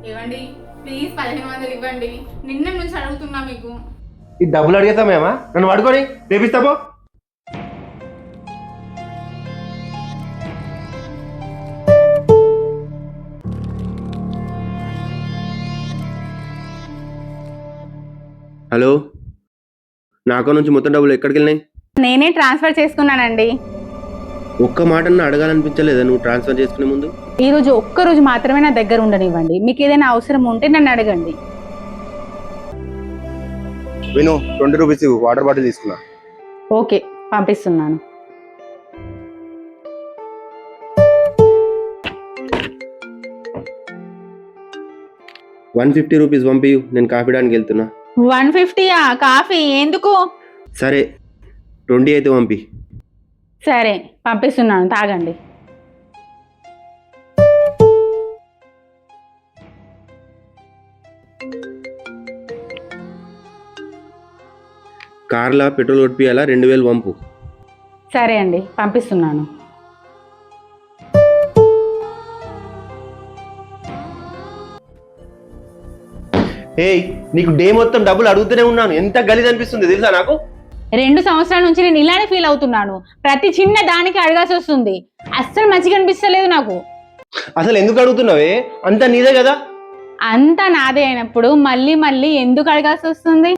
ఇవ్వండి ప్లీజ్ 1500 ఇవ్వండి. నిన్న నుంచి అడుగుతున్నా మీకు. ఈ డబ్బులు అడిగేస్తామేమా? నన్ను పడుకొని రేపిస్తాపో. హలో, నా అకౌంట్ నుంచి మొత్తం డబ్బులు ఎక్కడికి వెళ్ళినాయి? నేనే ట్రాన్స్ఫర్ చేసుకున్నానండి. ఒక్క మాటన్నా అడగాలనిపించలేదా నువ్వు ట్రాన్స్ఫర్ చేసుకునే ముందు? ఈ రోజు ఒక్కరోజు మాత్రమే నా దగ్గర ఉండనివ్వండి. మీకు ఏదైనా అవసరం ఉంటే నన్ను అడగండి. విను, 20 రూపీస్ వాటర్ బాటిల్ తీసుకున్నా. ఓకే, పంపిస్తున్నాను. ₹150 పంపి, నేను కాఫీ డానికి వెళ్తున్నా. 150యా? కాఫీ ఎందుకు? సరే 20 అయితే పంపి. సరే పంపిస్తున్నాను, తాగండి. కార్లా పెట్రోల్ కొట్టియాలా? 2000 పంపు. సరే అండి, పంపిస్తున్నాను. ఏయ్, నీకు డే మొత్తం డబ్బులు అడుగుతూనే ఉన్నాను. ఎంత గలీజ్ అనిపిస్తుంది తెలుసా నాకు. 2 సంవత్సరాల నుంచి నేను ఇలానే ఫీల్ అవుతున్నాను. ప్రతి చిన్న దానికి అడగాల్సి వస్తుంది. అస్సలు మంచిగా అనిపిస్తలేదు నాకు. అసలు ఎందుకు అడుగుతున్నావే? అంతా నీదే కదా. అంతా నాదే అయినప్పుడు మళ్ళీ మళ్ళీ ఎందుకు అడగాల్సి వస్తుంది?